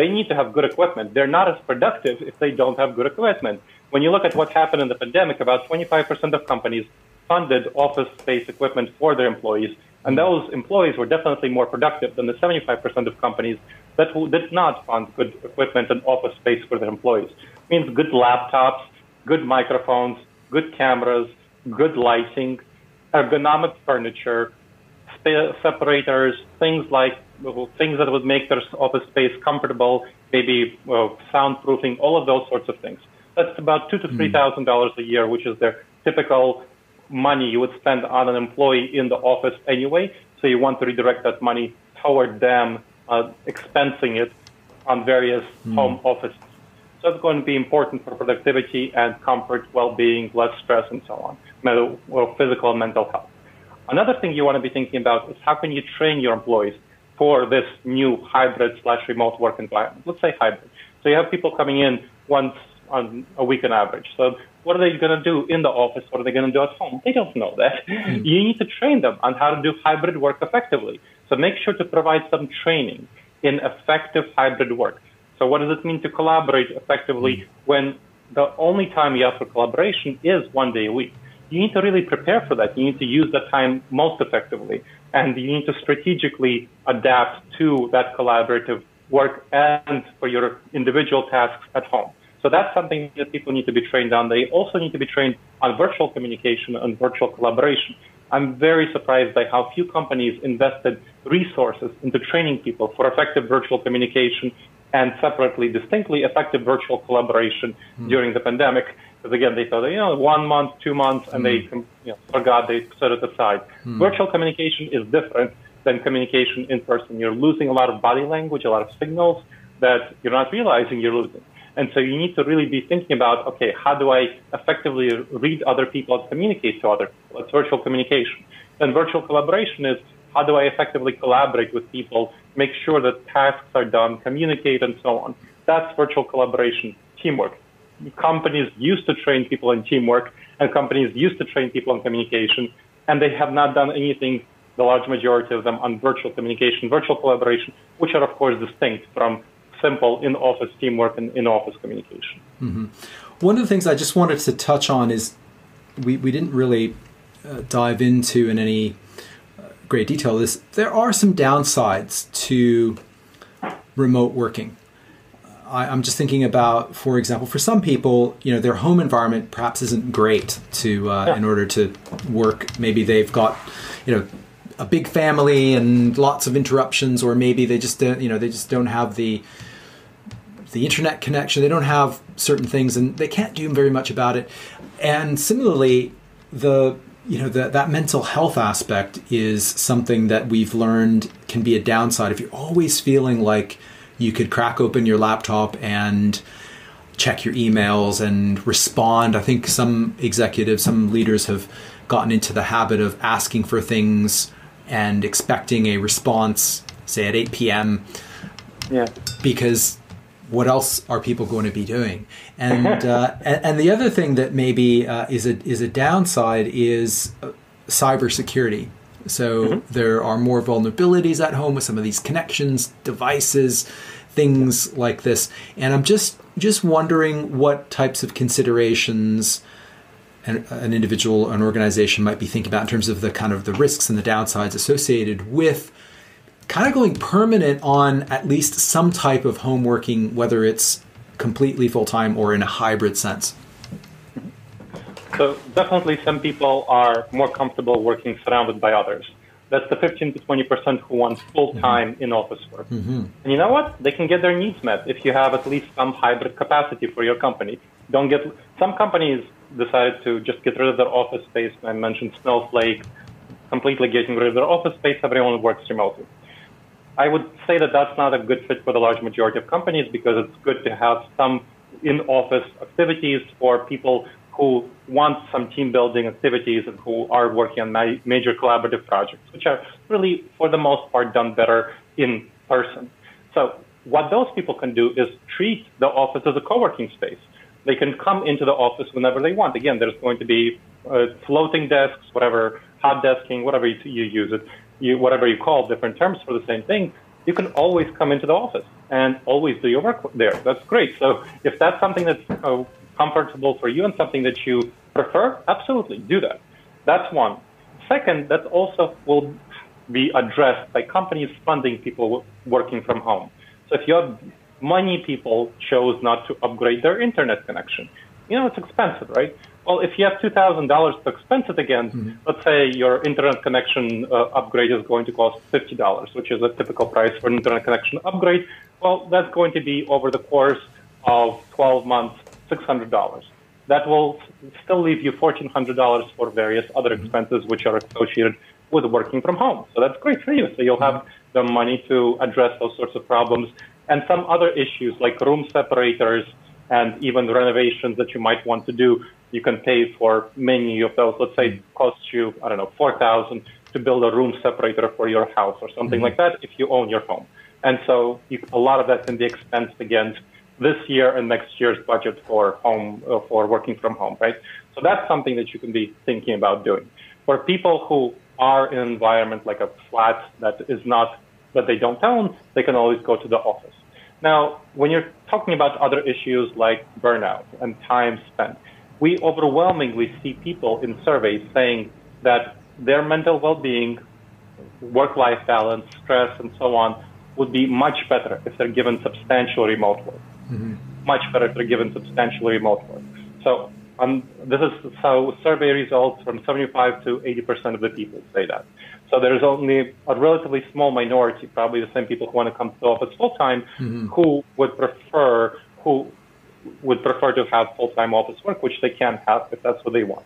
they need to have good equipment. They're not as productive if they don't have good equipment. When you look at what happened in the pandemic, about 25% of companies funded office space equipment for their employees. And those employees were definitely more productive than the 75% of companies that did not fund good equipment and office space for their employees. It means good laptops, good microphones, good cameras, good lighting, ergonomic furniture, separators, things that would make their office space comfortable, maybe soundproofing, all of those sorts of things. That's about $2,000 to $3,000 a year, which is their typical money you would spend on an employee in the office anyway. So you want to redirect that money toward them, expensing it on various home offices. So it's going to be important for productivity and comfort, well-being, less stress, and so on, physical and mental health. Another thing you want to be thinking about is how can you train your employees for this new hybrid/remote work environment. Let's say hybrid. So you have people coming in once on a week on average. So what are they going to do in the office? What are they going to do at home? They don't know that. You need to train them on how to do hybrid work effectively. So make sure to provide some training in effective hybrid work. So what does it mean to collaborate effectively when the only time you have for collaboration is 1 day a week? You need to really prepare for that. You need to use that time most effectively. And you need to strategically adapt to that collaborative work and for your individual tasks at home. So that's something that people need to be trained on. They also need to be trained on virtual communication and virtual collaboration. I'm very surprised by how few companies invested resources into training people for effective virtual communication and separately, distinctly effective virtual collaboration during the pandemic. Because again, they thought, 1 month, 2 months, and they forgot, they set it aside. Virtual communication is different than communication in person. You're losing a lot of body language, a lot of signals that you're not realizing you're losing. And so you need to really be thinking about, okay, how do I effectively read other people and communicate to other people? It's virtual communication. And virtual collaboration is, how do I effectively collaborate with people, make sure that tasks are done, communicate, and so on. That's virtual collaboration, teamwork. Companies used to train people in teamwork, and companies used to train people in communication, and they have not done anything, the large majority of them, on virtual communication, virtual collaboration, which are, of course, distinct from simple in-office teamwork and in-office communication. One of the things I just wanted to touch on is we didn't really dive into in any great detail is there are some downsides to remote working. I'm just thinking about, for example, for some people, their home environment perhaps isn't great to in order to work. Maybe they've got, a big family and lots of interruptions, or maybe they just don't have the internet connection. They don't have certain things, and they can't do very much about it. And similarly, that mental health aspect is something that we've learned can be a downside. If you're always feeling like you could crack open your laptop and check your emails and respond. I think some executives, some leaders have gotten into the habit of asking for things and expecting a response, say at 8 p.m. Yeah. Because what else are people going to be doing? And and the other thing that maybe is a downside is cybersecurity. So there are more vulnerabilities at home with some of these connections, devices, things like this. And I'm just wondering what types of considerations an individual, an organization might be thinking about in terms of the kind of the risks and the downsides associated with kind of going permanent on at least some type of home working, whether it's completely full-time or in a hybrid sense. So definitely some people are more comfortable working surrounded by others. That's the 15 to 20% who want full-time in-office work. And you know what? They can get their needs met if you have at least some hybrid capacity for your company. Some companies decided to just get rid of their office space. I mentioned Snowflake, completely getting rid of their office space. Everyone works remotely. I would say that that's not a good fit for the large majority of companies, because it's good to have some in-office activities for people who want some team building activities and who are working on major collaborative projects, which are really, for the most part, done better in person. So what those people can do is treat the office as a co-working space. They can come into the office whenever they want. Again, there's going to be floating desks, whatever, hot desking, whatever you use it, whatever you call different terms for the same thing. You can always come into the office and always do your work there. That's great. So if that's something that's comfortable for you and something that you prefer, absolutely do that. That's one. Second, that also will be addressed by companies funding people working from home. So if you have many people chose not to upgrade their internet connection, it's expensive, right? Well, if you have $2,000 to expense it again, let's say your internet connection upgrade is going to cost $50, which is a typical price for an internet connection upgrade. Well, that's going to be over the course of 12 months, $600. That will still leave you $1,400 for various other expenses which are associated with working from home. So that's great for you. So you'll have the money to address those sorts of problems and some other issues like room separators and even renovations that you might want to do. You can pay for many of those. Let's say it costs you, $4,000 to build a room separator for your house or something like that if you own your home. And so a lot of that can be expensed against this year and next year's budget for working from home, right? So that's something that you can be thinking about doing. For people who are in an environment like a flat that they don't own, they can always go to the office. Now, when you're talking about other issues like burnout and time spent, we overwhelmingly see people in surveys saying that their mental well-being, work-life balance, stress, and so on would be much better if they're given substantial remote work. Much better if they're given substantial remote work. So this is how survey results from 75 to 80% of the people say that. So there's only a relatively small minority, probably the same people who want to come to the office full-time, who would prefer to have full-time office work, which they can have if that's what they want.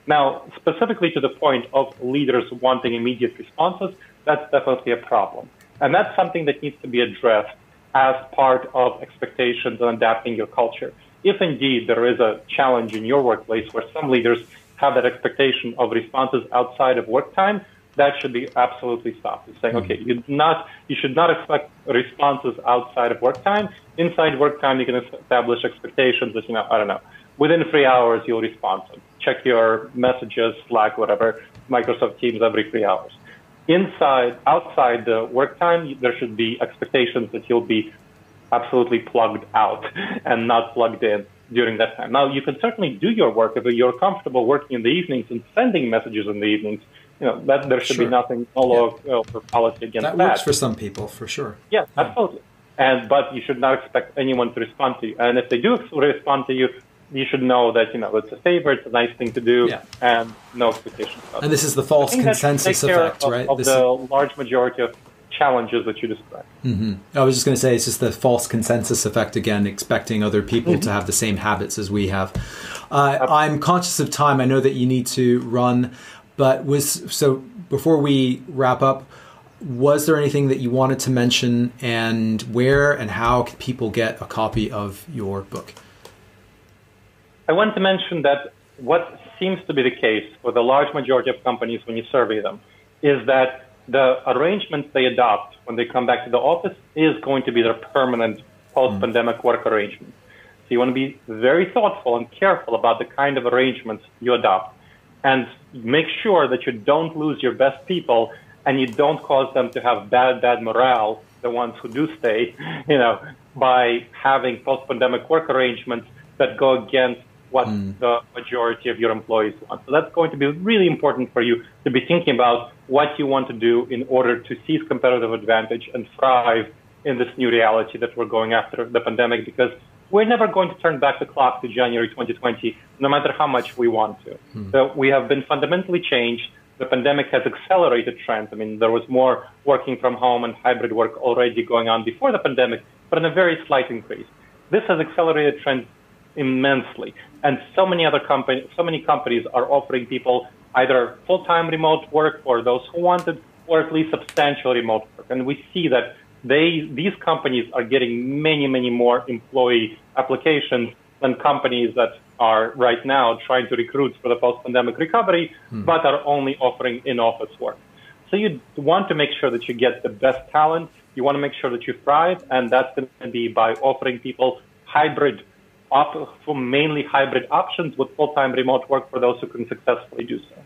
Now, specifically to the point of leaders wanting immediate responses, that's definitely a problem. And that's something that needs to be addressed as part of expectations and adapting your culture. If indeed there is a challenge in your workplace where some leaders have that expectation of responses outside of work time, that should be absolutely stopped. It's saying, okay, you should not expect responses outside of work time. Inside work time, you can establish expectations that, within 3 hours, you'll respond. So check your messages, Slack, whatever, Microsoft Teams every 3 hours. Outside the work time, there should be expectations that you'll be absolutely plugged out and not plugged in during that time. Now, you can certainly do your work if you're comfortable working in the evenings and sending messages in the evenings. That there should be nothing or policy against that. That works for some people, for sure. Yeah, absolutely. But you should not expect anyone to respond to you. And if they do respond to you, you should know that, it's a favor, it's a nice thing to do, and no expectations. And this is the false consensus effect, right? Of the large majority of challenges that you described. I was just going to say, it's just the false consensus effect again, expecting other people to have the same habits as we have. I'm conscious of time. I know that you need to run, but so before we wrap up, was there anything that you wanted to mention, and where and how can people get a copy of your book? I want to mention that what seems to be the case for the large majority of companies when you survey them is that the arrangements they adopt when they come back to the office is going to be their permanent post-pandemic work arrangements. So you want to be very thoughtful and careful about the kind of arrangements you adopt, and make sure that you don't lose your best people and you don't cause them to have bad morale, the ones who do stay, by having post-pandemic work arrangements that go against what the majority of your employees want. So that's going to be really important for you to be thinking about what you want to do in order to seize competitive advantage and thrive in this new reality that we're going after the pandemic, because we're never going to turn back the clock to January 2020, no matter how much we want to. So we have been fundamentally changed. The pandemic has accelerated trends. I mean, there was more working from home and hybrid work already going on before the pandemic, but in a very slight increase. This has accelerated trends immensely. And so many companies are offering people either full-time remote work for those who want it, or at least substantial remote work. And we see that these companies are getting many more employee applications than companies that are right now trying to recruit for the post-pandemic recovery, but are only offering in-office work. So you want to make sure that you get the best talent. You want to make sure that you thrive, and that's going to be by offering people mainly hybrid options with full-time remote work for those who can successfully do so.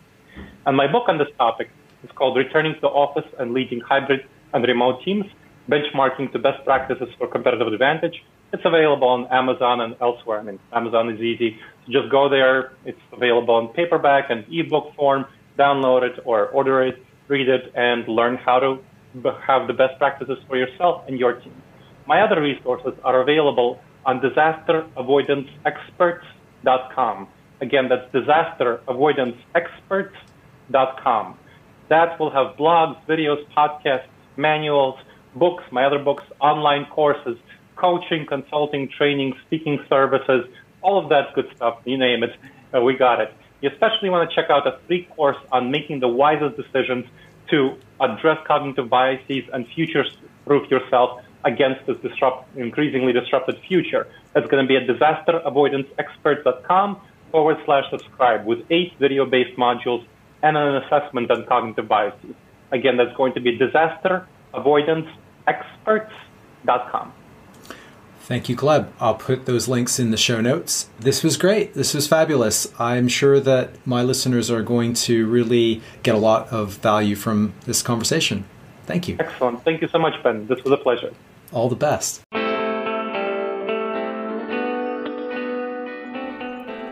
And my book on this topic is called Returning to the Office and Leading Hybrid and Remote Teams, Benchmarking to Best Practices for Competitive Advantage. It's available on Amazon and elsewhere. I mean, Amazon is easy. So just go there. It's available in paperback and ebook form. Download it or order it, read it, and learn how to have the best practices for yourself and your team. My other resources are available on disasteravoidanceexperts.com. Again, that's disasteravoidanceexperts.com. That will have blogs, videos, podcasts, manuals, books, my other books, online courses, coaching, consulting, training, speaking services, all of that good stuff. You name it, we got it. You especially want to check out a free course on making the wisest decisions to address cognitive biases and future-proof yourself against this increasingly disrupted future. That's going to be at disasteravoidanceexperts.com/subscribe with 8 video-based modules and an assessment on cognitive biases. Again, that's going to be disasteravoidanceexperts.com. Thank you, Gleb. I'll put those links in the show notes. This was great. This was fabulous. I'm sure that my listeners are going to really get a lot of value from this conversation. Thank you. Excellent. Thank you so much, Ben. This was a pleasure. All the best.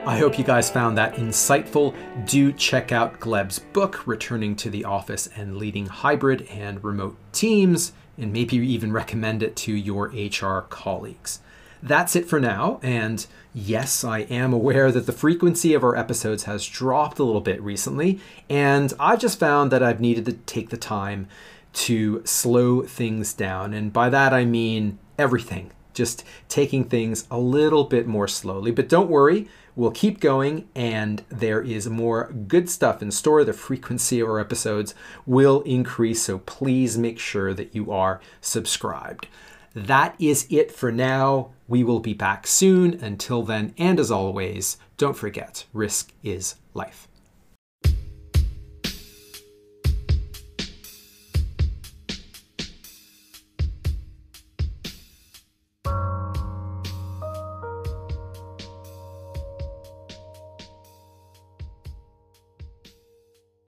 I hope you guys found that insightful. Do check out Gleb's book, Returning to the Office and Leading Hybrid and Remote Teams, and maybe even recommend it to your HR colleagues. That's it for now, and yes, I am aware that the frequency of our episodes has dropped a little bit recently, and I just found that I've needed to take the time to slow things down, and by that I mean everything, just taking things a little bit more slowly. But don't worry, we'll keep going, and there is more good stuff in store. The frequency of our episodes will increase, so please make sure that you are subscribed. That is it for now. We will be back soon. Until then, and as always, don't forget, risk is life.